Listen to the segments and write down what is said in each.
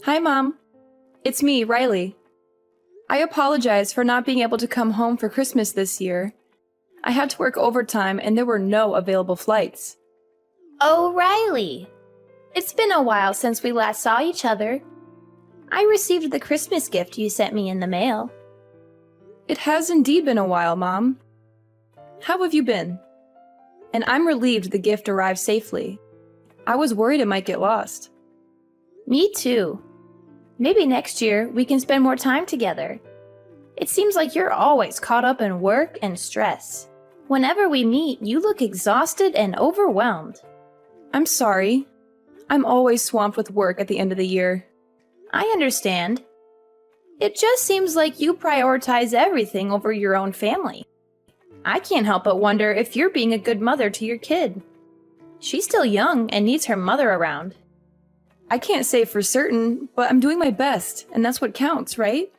Hi, Mom. It's me, Riley. I apologize for not being able to come home for Christmas this year. I had to work overtime and there were no available flights. Oh, Riley. It's been a while since we last saw each other. I received the Christmas gift you sent me in the mail. It has indeed been a while, Mom. How have you been? And I'm relieved the gift arrived safely. I was worried it might get lost. Me too. Maybe next year we can spend more time together. It seems like you're always caught up in work and stress. Whenever we meet, you look exhausted and overwhelmed. I'm sorry. I'm always swamped with work at the end of the year. I understand. It just seems like you prioritize everything over your own family. I can't help but wonder if you're being a good mother to your kid. She's still young and needs her mother around. I can't say for certain, but I'm doing my best, and that's what counts, right?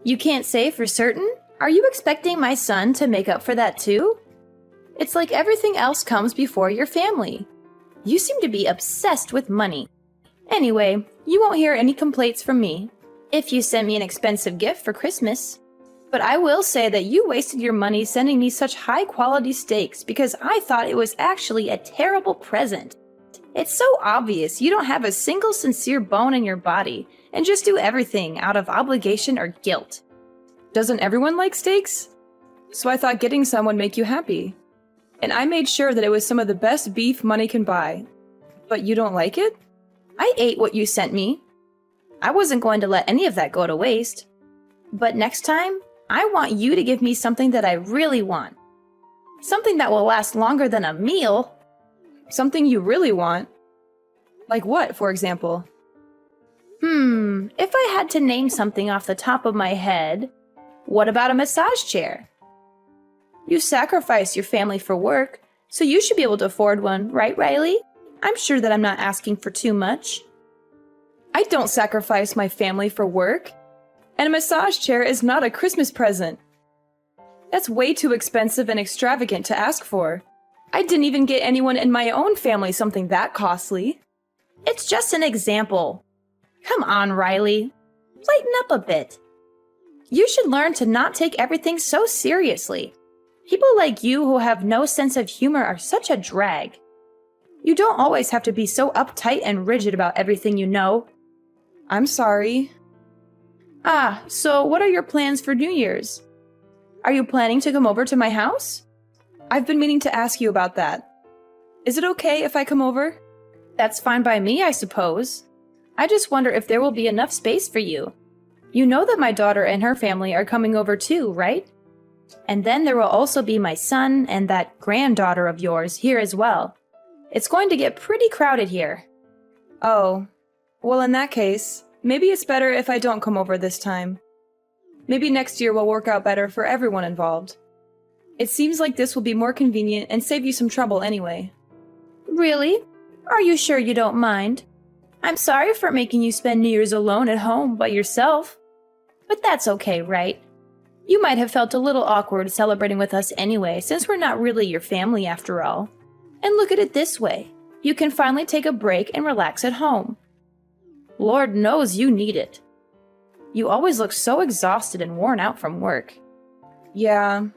You can't say for certain? Are you expecting my son to make up for that too? It's like everything else comes before your family. You seem to be obsessed with money. Anyway, you won't hear any complaints from me if you send me an expensive gift for Christmas. But I will say that you wasted your money sending me such high-quality steaks because I thought it was actually a terrible present. It's so obvious you don't have a single sincere bone in your body and just do everything out of obligation or guilt. Doesn't everyone like steaks? So I thought getting some would make you happy. And I made sure that it was some of the best beef money can buy. But you don't like it? I ate what you sent me. I wasn't going to let any of that go to waste. But next time, I want you to give me something that I really want. Something that will last longer than a meal. Something you really want? Like what, for example? If I had to name something off the top of my head, what about a massage chair? You sacrifice your family for work, so you should be able to afford one, right, Riley? I'm sure that I'm not asking for too much. I don't sacrifice my family for work. And a massage chair is not a Christmas present. That's way too expensive and extravagant to ask for. I didn't even get anyone in my own family something that costly. It's just an example. Come on, Riley. Lighten up a bit. You should learn to not take everything so seriously. People like you who have no sense of humor are such a drag. You don't always have to be so uptight and rigid about everything you know. I'm sorry. So what are your plans for New Year's? Are you planning to come over to my house? I've been meaning to ask you about that. Is it okay if I come over? That's fine by me, I suppose. I just wonder if there will be enough space for you. You know that my daughter and her family are coming over too, right? And then there will also be my son and that granddaughter of yours here as well. It's going to get pretty crowded here. Oh, well in that case, maybe it's better if I don't come over this time. Maybe next year will work out better for everyone involved. It seems like this will be more convenient and save you some trouble anyway. Really? Are you sure you don't mind? I'm sorry for making you spend New Year's alone at home by yourself. But that's okay, right? You might have felt a little awkward celebrating with us anyway, since we're not really your family after all. And look at it this way. You can finally take a break and relax at home. Lord knows you need it. You always look so exhausted and worn out from work. Yeah,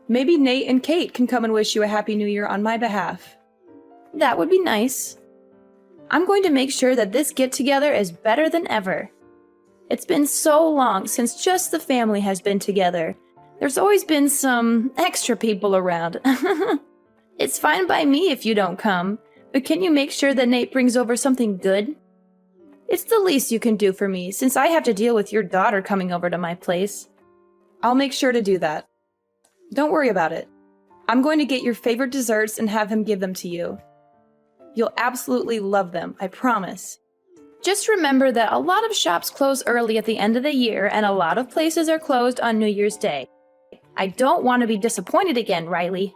maybe Nate and Kate can come and wish you a Happy New Year on my behalf. That would be nice. I'm going to make sure that this get-together is better than ever. It's been so long since just the family has been together. There's always been some extra people around. It's fine by me if you don't come, but can you make sure that Nate brings over something good? It's the least you can do for me, since I have to deal with your daughter coming over to my place. I'll make sure to do that. Don't worry about it. I'm going to get your favorite desserts and have him give them to you. You'll absolutely love them, I promise. Just remember that a lot of shops close early at the end of the year and a lot of places are closed on New Year's Day. I don't want to be disappointed again, Riley.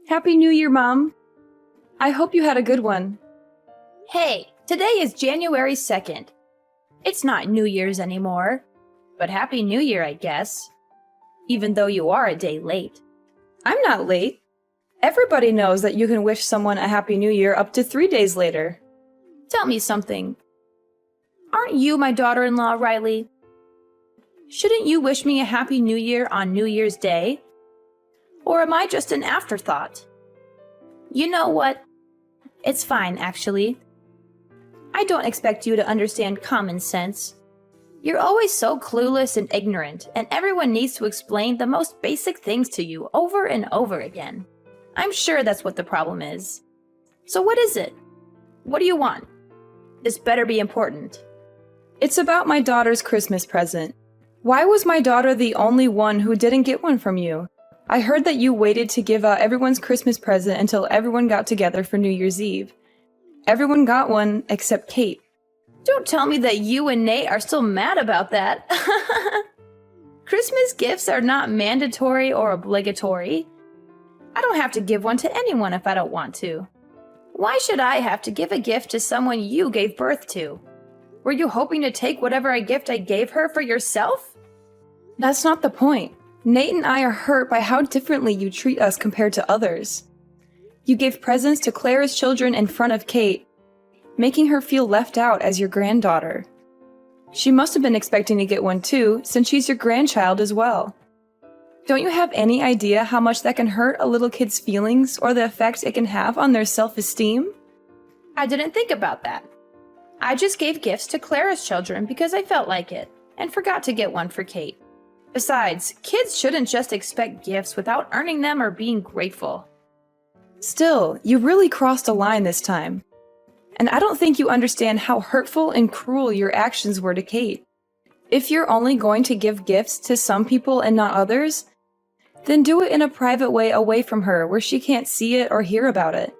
Happy New Year, Mom. I hope you had a good one. Hey, today is January 2nd. It's not New Year's anymore, but Happy New Year, I guess. Even though you are a day late. I'm not late. Everybody knows that you can wish someone a Happy New Year up to 3 days later. Tell me something. Aren't you my daughter-in-law, Riley? Shouldn't you wish me a Happy New Year on New Year's Day? Or am I just an afterthought? You know what? It's fine, actually. I don't expect you to understand common sense. You're always so clueless and ignorant, and everyone needs to explain the most basic things to you over and over again. I'm sure that's what the problem is. So what is it? What do you want? This better be important. It's about my daughter's Christmas present. Why was my daughter the only one who didn't get one from you? I heard that you waited to give out everyone's Christmas present until everyone got together for New Year's Eve. Everyone got one except Kate. Don't tell me that you and Nate are still mad about that. Christmas gifts are not mandatory or obligatory. I don't have to give one to anyone if I don't want to. Why should I have to give a gift to someone you gave birth to? Were you hoping to take whatever gift I gave her for yourself? That's not the point. Nate and I are hurt by how differently you treat us compared to others. You gave presents to Clara's children in front of Kate, making her feel left out as your granddaughter. She must have been expecting to get one too, since she's your grandchild as well. Don't you have any idea how much that can hurt a little kid's feelings or the effect it can have on their self-esteem? I didn't think about that. I just gave gifts to Clara's children because I felt like it, and forgot to get one for Kate. Besides, kids shouldn't just expect gifts without earning them or being grateful. Still, you really crossed a line this time. And I don't think you understand how hurtful and cruel your actions were to Kate. If you're only going to give gifts to some people and not others, then do it in a private way away from her where she can't see it or hear about it.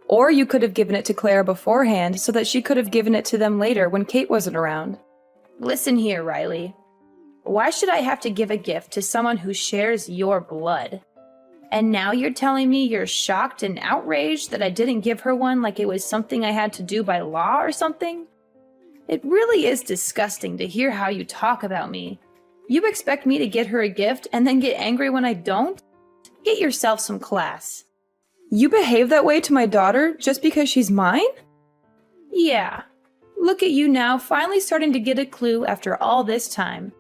Or you could have given it to Clara beforehand so that she could have given it to them later when Kate wasn't around. Listen here, Riley. Why should I have to give a gift to someone who shares your blood? And now you're telling me you're shocked and outraged that I didn't give her one like it was something I had to do by law or something? It really is disgusting to hear how you talk about me. You expect me to get her a gift and then get angry when I don't? Get yourself some class. You behave that way to my daughter just because she's mine? Yeah. Look at you now, finally starting to get a clue after all this time.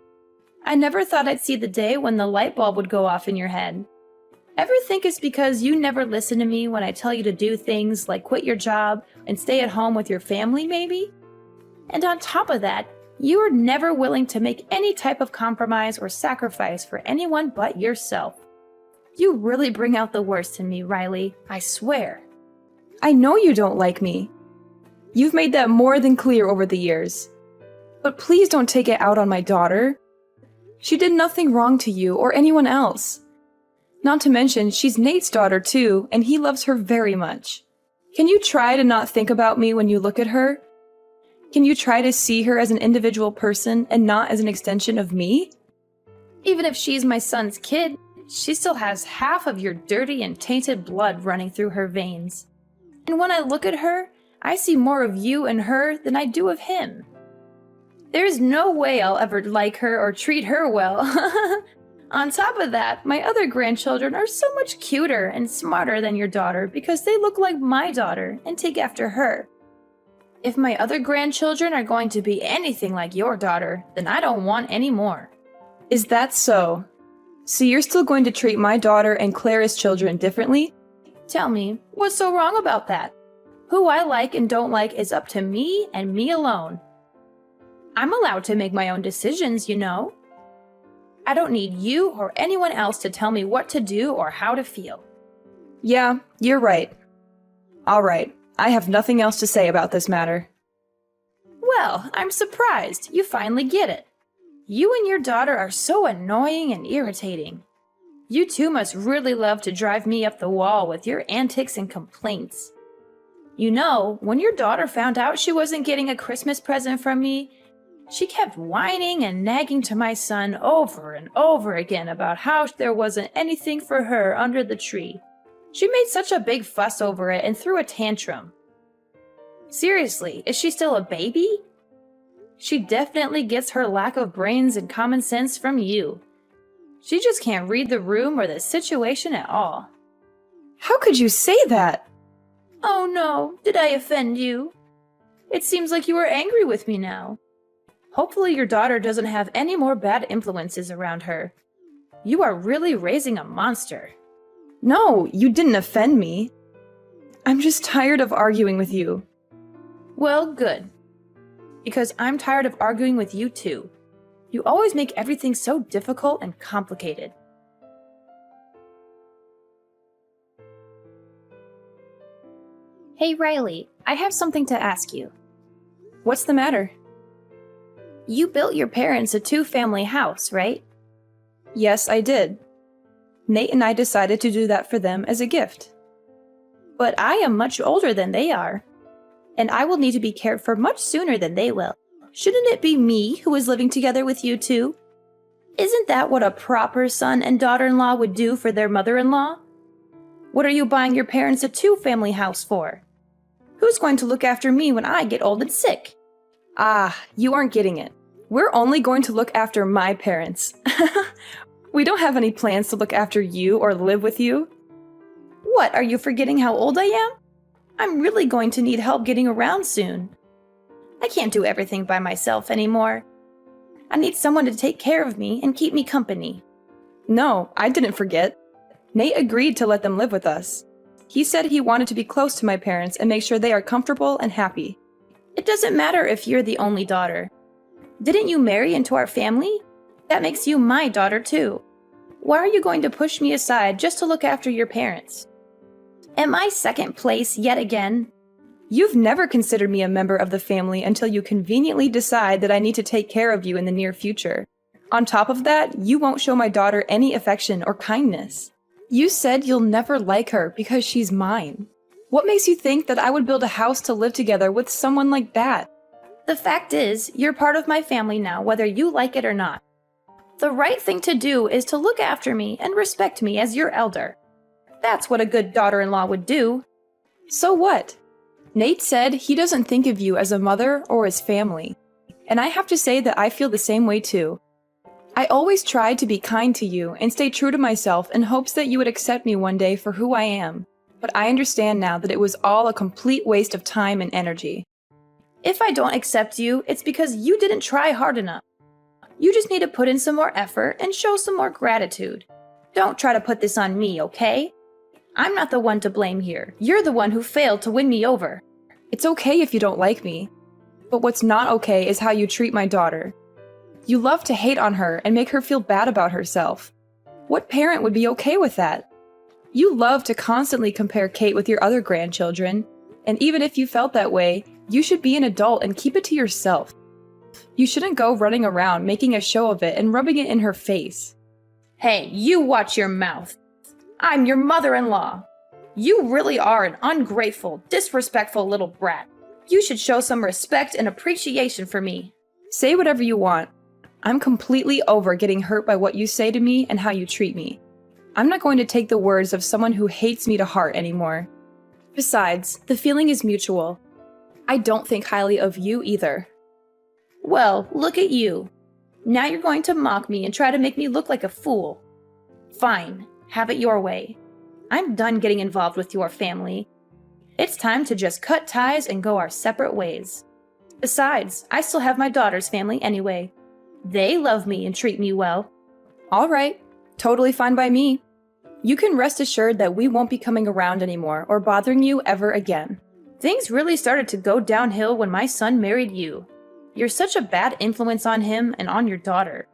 I never thought I'd see the day when the light bulb would go off in your head. Ever think it's because you never listen to me when I tell you to do things like quit your job and stay at home with your family, maybe? And on top of that, you are never willing to make any type of compromise or sacrifice for anyone but yourself. You really bring out the worst in me, Riley, I swear. I know you don't like me. You've made that more than clear over the years. But please don't take it out on my daughter. She did nothing wrong to you or anyone else. Not to mention, she's Nate's daughter too, and he loves her very much. Can you try to not think about me when you look at her? Can you try to see her as an individual person and not as an extension of me? Even if she's my son's kid, she still has half of your dirty and tainted blood running through her veins. And when I look at her, I see more of you and her than I do of him. There's no way I'll ever like her or treat her well. On top of that, my other grandchildren are so much cuter and smarter than your daughter because they look like my daughter and take after her. If my other grandchildren are going to be anything like your daughter, then I don't want any more. Is that so? So you're still going to treat my daughter and Clara's children differently? Tell me, what's so wrong about that? Who I like and don't like is up to me and me alone. I'm allowed to make my own decisions, you know. I don't need you or anyone else to tell me what to do or how to feel. Yeah, you're right. All right, I have nothing else to say about this matter. Well, I'm surprised. You finally get it. You and your daughter are so annoying and irritating. You two must really love to drive me up the wall with your antics and complaints. You know, when your daughter found out she wasn't getting a Christmas present from me, she kept whining and nagging to my son over and over again about how there wasn't anything for her under the tree. She made such a big fuss over it and threw a tantrum. Seriously, is she still a baby? She definitely gets her lack of brains and common sense from you. She just can't read the room or the situation at all. How could you say that? Oh no, did I offend you? It seems like you are angry with me now. Hopefully your daughter doesn't have any more bad influences around her. You are really raising a monster. No, you didn't offend me. I'm just tired of arguing with you. Well, good. Because I'm tired of arguing with you too. You always make everything so difficult and complicated. Hey Riley, I have something to ask you. What's the matter? You built your parents a 2-family house, right? Yes, I did. Nate and I decided to do that for them as a gift. But I am much older than they are, and I will need to be cared for much sooner than they will. Shouldn't it be me who is living together with you two? Isn't that what a proper son and daughter-in-law would do for their mother-in-law? What are you buying your parents a 2-family house for? Who's going to look after me when I get old and sick? Ah, you aren't getting it. We're only going to look after my parents. We don't have any plans to look after you or live with you. What, are you forgetting how old I am? I'm really going to need help getting around soon. I can't do everything by myself anymore. I need someone to take care of me and keep me company. No, I didn't forget. Nate agreed to let them live with us. He said he wanted to be close to my parents and make sure they are comfortable and happy. It doesn't matter if you're the only daughter. Didn't you marry into our family? That makes you my daughter too. Why are you going to push me aside just to look after your parents? Am I second place yet again? You've never considered me a member of the family until you conveniently decide that I need to take care of you in the near future. On top of that, you won't show my daughter any affection or kindness. You said you'll never like her because she's mine. What makes you think that I would build a house to live together with someone like that? The fact is, you're part of my family now, whether you like it or not. The right thing to do is to look after me and respect me as your elder. That's what a good daughter-in-law would do. So what? Nate said he doesn't think of you as a mother or his family. And I have to say that I feel the same way too. I always tried to be kind to you and stay true to myself in hopes that you would accept me one day for who I am. But I understand now that it was all a complete waste of time and energy. If I don't accept you, it's because you didn't try hard enough. You just need to put in some more effort and show some more gratitude. Don't try to put this on me, okay? I'm not the one to blame here. You're the one who failed to win me over. It's okay if you don't like me. But what's not okay is how you treat my daughter. You love to hate on her and make her feel bad about herself. What parent would be okay with that? You love to constantly compare Kate with your other grandchildren, and even if you felt that way, you should be an adult and keep it to yourself. You shouldn't go running around making a show of it and rubbing it in her face. Hey, you watch your mouth. I'm your mother-in-law. You really are an ungrateful, disrespectful little brat. You should show some respect and appreciation for me. Say whatever you want. I'm completely over getting hurt by what you say to me and how you treat me. I'm not going to take the words of someone who hates me to heart anymore. Besides, the feeling is mutual. I don't think highly of you either. Well, look at you. Now you're going to mock me and try to make me look like a fool. Fine, have it your way. I'm done getting involved with your family. It's time to just cut ties and go our separate ways. Besides, I still have my daughter's family anyway. They love me and treat me well. All right, totally fine by me. You can rest assured that we won't be coming around anymore or bothering you ever again. Things really started to go downhill when my son married you. You're such a bad influence on him and on your daughter.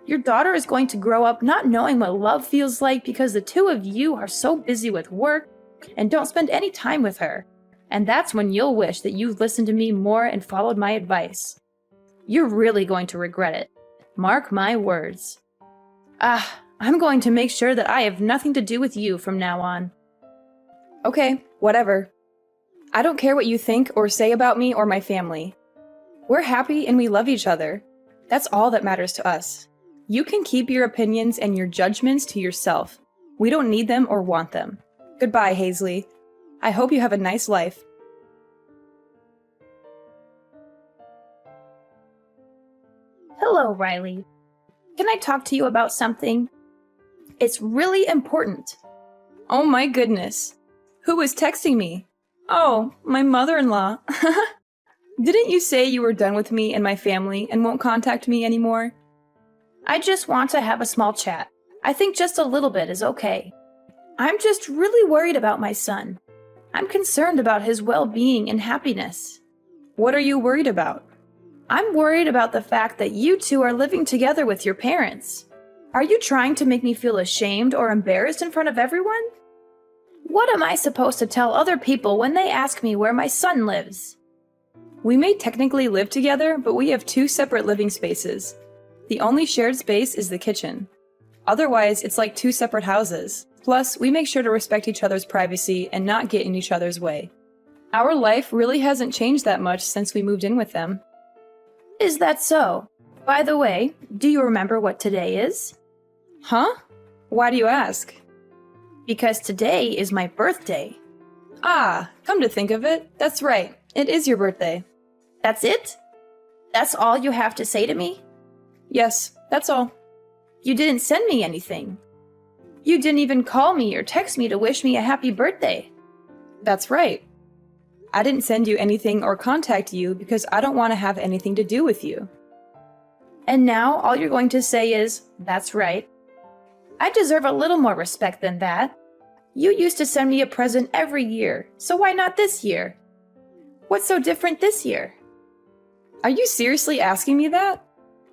Your daughter is going to grow up not knowing what love feels like because the two of you are so busy with work and don't spend any time with her. And that's when you'll wish that you'd listened to me more and followed my advice. You're really going to regret it. Mark my words. I'm going to make sure that I have nothing to do with you from now on. Okay, whatever. I don't care what you think or say about me or my family. We're happy and we love each other. That's all that matters to us. You can keep your opinions and your judgments to yourself. We don't need them or want them. Goodbye, Hazley. I hope you have a nice life. Hello, Riley. Can I talk to you about something? It's really important. Oh my goodness. Who was texting me? Oh, my mother-in-law. Didn't you say you were done with me and my family and won't contact me anymore? I just want to have a small chat. I think just a little bit is okay. I'm just really worried about my son. I'm concerned about his well-being and happiness. What are you worried about? I'm worried about the fact that you two are living together with your parents. Are you trying to make me feel ashamed or embarrassed in front of everyone? What am I supposed to tell other people when they ask me where my son lives? We may technically live together, but we have 2 separate living spaces. The only shared space is the kitchen. Otherwise, it's like 2 separate houses. Plus, we make sure to respect each other's privacy and not get in each other's way. Our life really hasn't changed that much since we moved in with them. Is that so? By the way, do you remember what today is? Huh? Why do you ask? Because today is my birthday. Ah, come to think of it, that's right. It is your birthday. That's it? That's all you have to say to me? Yes, that's all. You didn't send me anything. You didn't even call me or text me to wish me a happy birthday. That's right. I didn't send you anything or contact you because I don't want to have anything to do with you. And now all you're going to say is, that's right. I deserve a little more respect than that. You used to send me a present every year, so why not this year? What's so different this year? Are you seriously asking me that?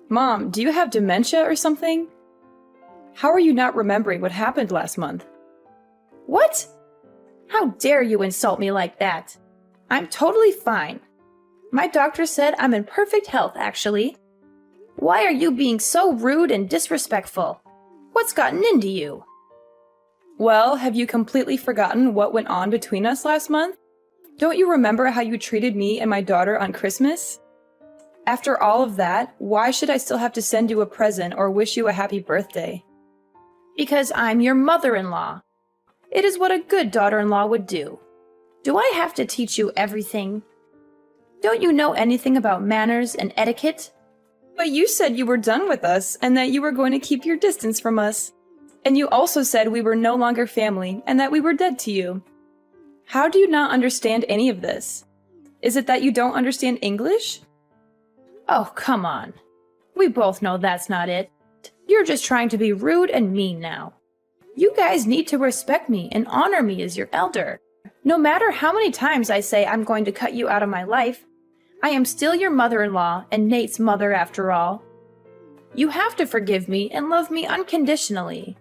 Mom, do you have dementia or something? How are you not remembering what happened last month? What? How dare you insult me like that? I'm totally fine. My doctor said I'm in perfect health, actually. Why are you being so rude and disrespectful? What's gotten into you? Well, have you completely forgotten what went on between us last month? Don't you remember how you treated me and my daughter on Christmas? After all of that, why should I still have to send you a present or wish you a happy birthday? Because I'm your mother-in-law. It is what a good daughter-in-law would do. Do I have to teach you everything? Don't you know anything about manners and etiquette? But you said you were done with us and that you were going to keep your distance from us. And you also said we were no longer family and that we were dead to you. How do you not understand any of this? Is it that you don't understand English? Oh, come on. We both know that's not it. You're just trying to be rude and mean now. You guys need to respect me and honor me as your elder. No matter how many times I say I'm going to cut you out of my life, I am still your mother-in-law and Nate's mother after all. You have to forgive me and love me unconditionally.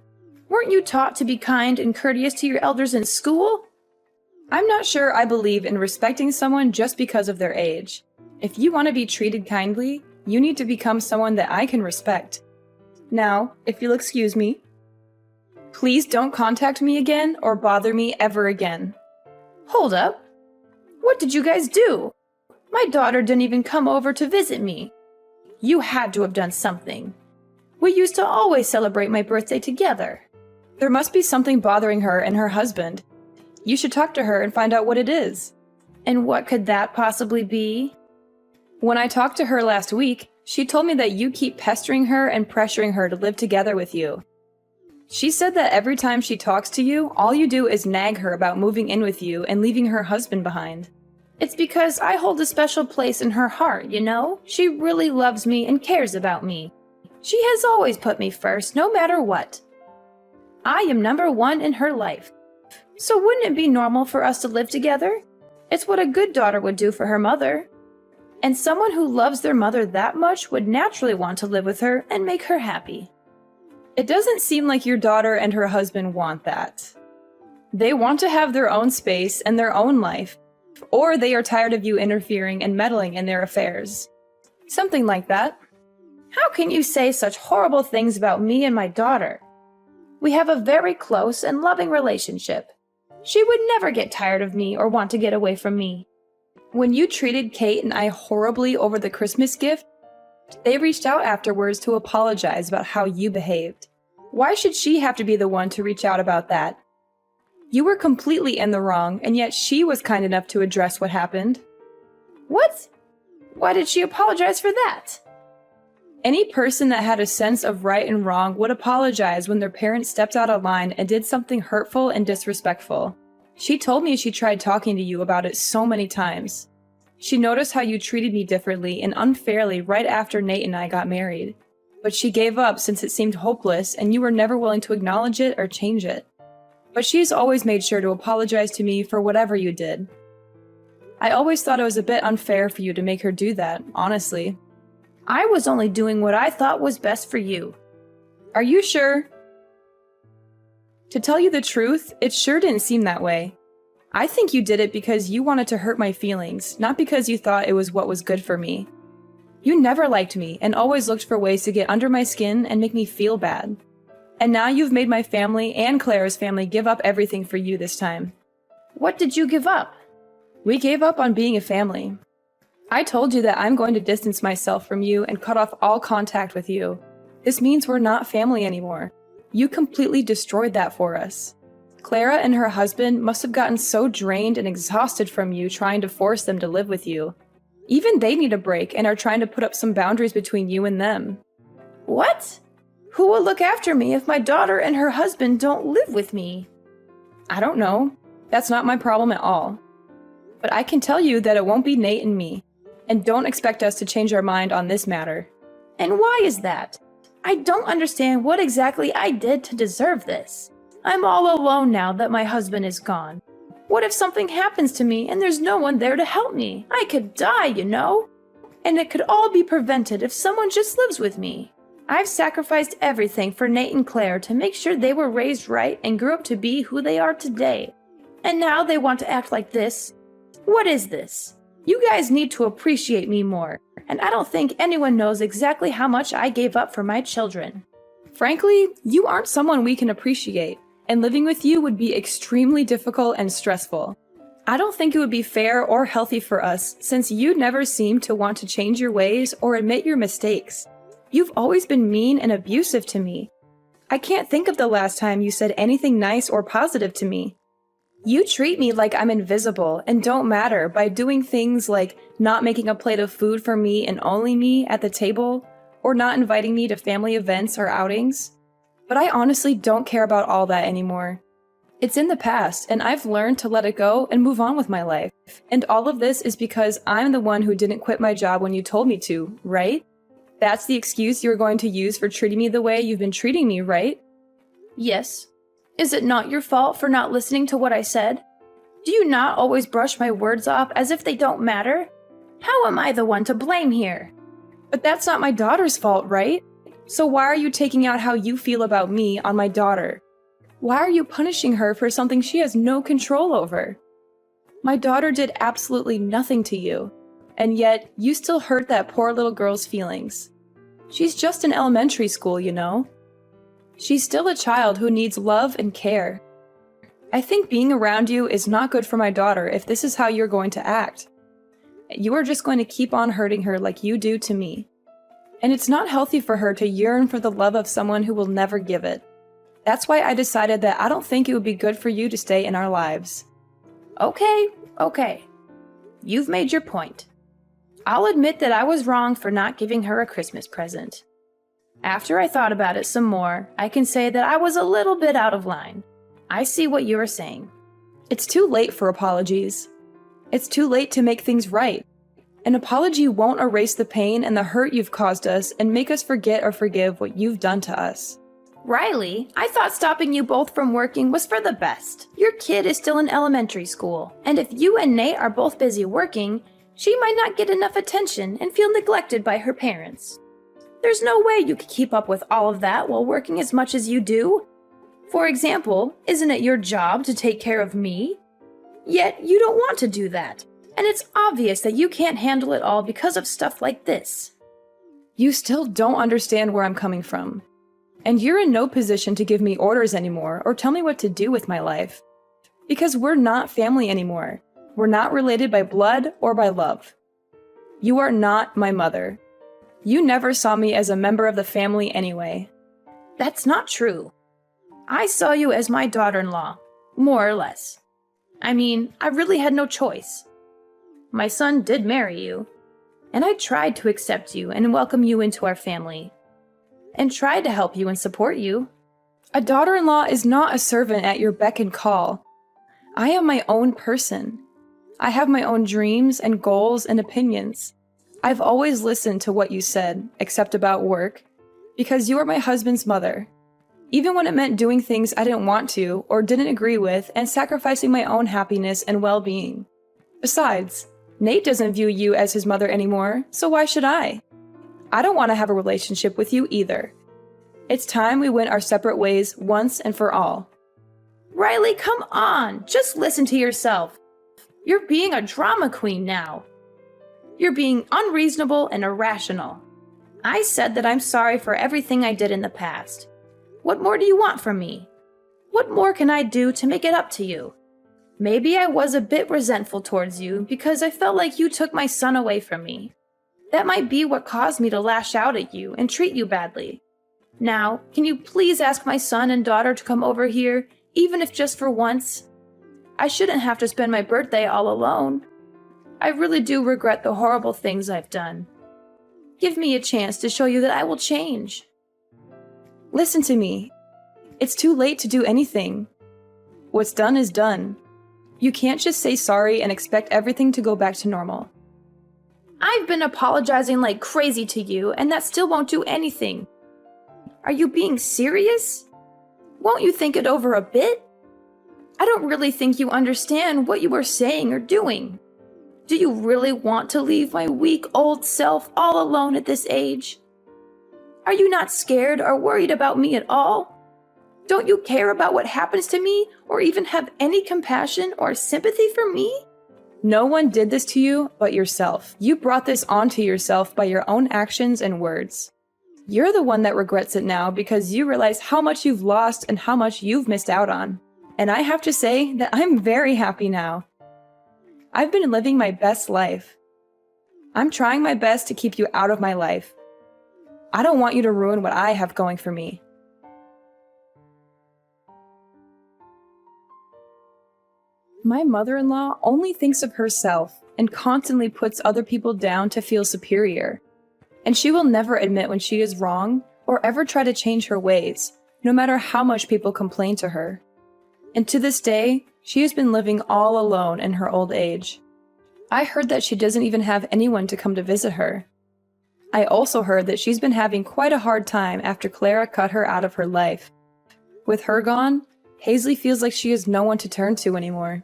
Weren't you taught to be kind and courteous to your elders in school? I'm not sure I believe in respecting someone just because of their age. If you want to be treated kindly, you need to become someone that I can respect. Now, if you'll excuse me, please don't contact me again or bother me ever again. Hold up. What did you guys do? My daughter didn't even come over to visit me. You had to have done something. We used to always celebrate my birthday together. There must be something bothering her and her husband. You should talk to her and find out what it is. And what could that possibly be? When I talked to her last week, she told me that you keep pestering her and pressuring her to live together with you. She said that every time she talks to you, all you do is nag her about moving in with you and leaving her husband behind. It's because I hold a special place in her heart, you know? She really loves me and cares about me. She has always put me first, no matter what. I am number one in her life. So wouldn't it be normal for us to live together? It's what a good daughter would do for her mother. And someone who loves their mother that much would naturally want to live with her and make her happy. It doesn't seem like your daughter and her husband want that. They want to have their own space and their own life, or they are tired of you interfering and meddling in their affairs. Something like that. How can you say such horrible things about me and my daughter? We have a very close and loving relationship. She would never get tired of me or want to get away from me. When you treated Kate and I horribly over the Christmas gift, they reached out afterwards to apologize about how you behaved. Why should she have to be the one to reach out about that? You were completely in the wrong, and yet she was kind enough to address what happened. What? Why did she apologize for that? Any person that had a sense of right and wrong would apologize when their parents stepped out of line and did something hurtful and disrespectful. She told me she tried talking to you about it so many times. She noticed how you treated me differently and unfairly right after Nate and I got married. But she gave up since it seemed hopeless and you were never willing to acknowledge it or change it. But she's always made sure to apologize to me for whatever you did. I always thought it was a bit unfair for you to make her do that, honestly. I was only doing what I thought was best for you. Are you sure? To tell you the truth, it sure didn't seem that way. I think you did it because you wanted to hurt my feelings, not because you thought it was what was good for me. You never liked me and always looked for ways to get under my skin and make me feel bad. And now you've made my family and Clara's family give up everything for you this time. What did you give up? We gave up on being a family. I told you that I'm going to distance myself from you and cut off all contact with you. This means we're not family anymore. You completely destroyed that for us. Clara and her husband must have gotten so drained and exhausted from you trying to force them to live with you. Even they need a break and are trying to put up some boundaries between you and them. What? Who will look after me if my daughter and her husband don't live with me? I don't know. That's not my problem at all. But I can tell you that it won't be Nate and me. And don't expect us to change our mind on this matter. And why is that? I don't understand what exactly I did to deserve this. I'm all alone now that my husband is gone. What if something happens to me and there's no one there to help me? I could die, you know? And it could all be prevented if someone just lives with me. I've sacrificed everything for Nate and Claire to make sure they were raised right and grew up to be who they are today. And now they want to act like this? What is this? You guys need to appreciate me more, and I don't think anyone knows exactly how much I gave up for my children. Frankly, you aren't someone we can appreciate, and living with you would be extremely difficult and stressful. I don't think it would be fair or healthy for us, since you never seem to want to change your ways or admit your mistakes. You've always been mean and abusive to me. I can't think of the last time you said anything nice or positive to me. You treat me like I'm invisible and don't matter by doing things like not making a plate of food for me and only me at the table, or not inviting me to family events or outings. But I honestly don't care about all that anymore. It's in the past, and I've learned to let it go and move on with my life. And all of this is because I'm the one who didn't quit my job when you told me to, right? That's the excuse you're going to use for treating me the way you've been treating me, right? Yes. Is it not your fault for not listening to what I said? Do you not always brush my words off as if they don't matter? How am I the one to blame here? But that's not my daughter's fault, right? So why are you taking out how you feel about me on my daughter? Why are you punishing her for something she has no control over? My daughter did absolutely nothing to you, and yet you still hurt that poor little girl's feelings. She's just in elementary school, you know? She's still a child who needs love and care. I think being around you is not good for my daughter if this is how you're going to act. You are just going to keep on hurting her like you do to me. And it's not healthy for her to yearn for the love of someone who will never give it. That's why I decided that I don't think it would be good for you to stay in our lives. Okay. You've made your point. I'll admit that I was wrong for not giving her a Christmas present. After I thought about it some more, I can say that I was a little bit out of line. I see what you are saying. It's too late for apologies. It's too late to make things right. An apology won't erase the pain and the hurt you've caused us and make us forget or forgive what you've done to us. Riley, I thought stopping you both from working was for the best. Your kid is still in elementary school, and if you and Nate are both busy working, she might not get enough attention and feel neglected by her parents. There's no way you could keep up with all of that while working as much as you do. For example, isn't it your job to take care of me? Yet you don't want to do that, and it's obvious that you can't handle it all because of stuff like this. You still don't understand where I'm coming from. And you're in no position to give me orders anymore or tell me what to do with my life. Because we're not family anymore. We're not related by blood or by love. You are not my mother. You never saw me as a member of the family anyway. That's not true. I saw you as my daughter-in-law, more or less. I mean, I really had no choice. My son did marry you. And I tried to accept you and welcome you into our family. And tried to help you and support you. A daughter-in-law is not a servant at your beck and call. I am my own person. I have my own dreams and goals and opinions. I've always listened to what you said, except about work, because you are my husband's mother. Even when it meant doing things I didn't want to or didn't agree with and sacrificing my own happiness and well-being. Besides, Nate doesn't view you as his mother anymore, so why should I? I don't want to have a relationship with you either. It's time we went our separate ways once and for all. Riley, come on! Just listen to yourself. You're being a drama queen now. You're being unreasonable and irrational. I said that I'm sorry for everything I did in the past. What more do you want from me? What more can I do to make it up to you? Maybe I was a bit resentful towards you because I felt like you took my son away from me. That might be what caused me to lash out at you and treat you badly. Now, can you please ask my son and daughter to come over here, even if just for once? I shouldn't have to spend my birthday all alone. I really do regret the horrible things I've done. Give me a chance to show you that I will change. Listen to me. It's too late to do anything. What's done is done. You can't just say sorry and expect everything to go back to normal. I've been apologizing like crazy to you, and that still won't do anything. Are you being serious? Won't you think it over a bit? I don't really think you understand what you are saying or doing. Do you really want to leave my weak old self all alone at this age? Are you not scared or worried about me at all? Don't you care about what happens to me or even have any compassion or sympathy for me? No one did this to you but yourself. You brought this onto yourself by your own actions and words. You're the one that regrets it now because you realize how much you've lost and how much you've missed out on. And I have to say that I'm very happy now. I've been living my best life. I'm trying my best to keep you out of my life. I don't want you to ruin what I have going for me. My mother-in-law only thinks of herself and constantly puts other people down to feel superior. And she will never admit when she is wrong or ever try to change her ways, no matter how much people complain to her. And to this day, she has been living all alone in her old age. I heard that she doesn't even have anyone to come to visit her. I also heard that she's been having quite a hard time after Clara cut her out of her life. With her gone, Hazley feels like she has no one to turn to anymore.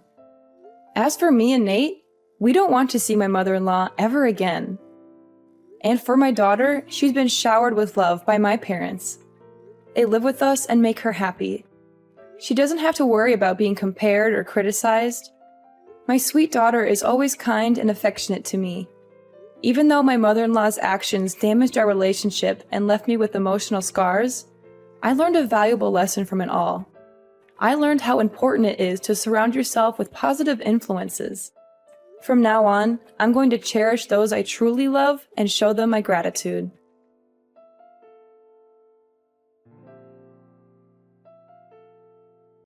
As for me and Nate, we don't want to see my mother-in-law ever again. And for my daughter, she's been showered with love by my parents. They live with us and make her happy. She doesn't have to worry about being compared or criticized. My sweet daughter is always kind and affectionate to me. Even though my mother-in-law's actions damaged our relationship and left me with emotional scars, I learned a valuable lesson from it all. I learned how important it is to surround yourself with positive influences. From now on, I'm going to cherish those I truly love and show them my gratitude.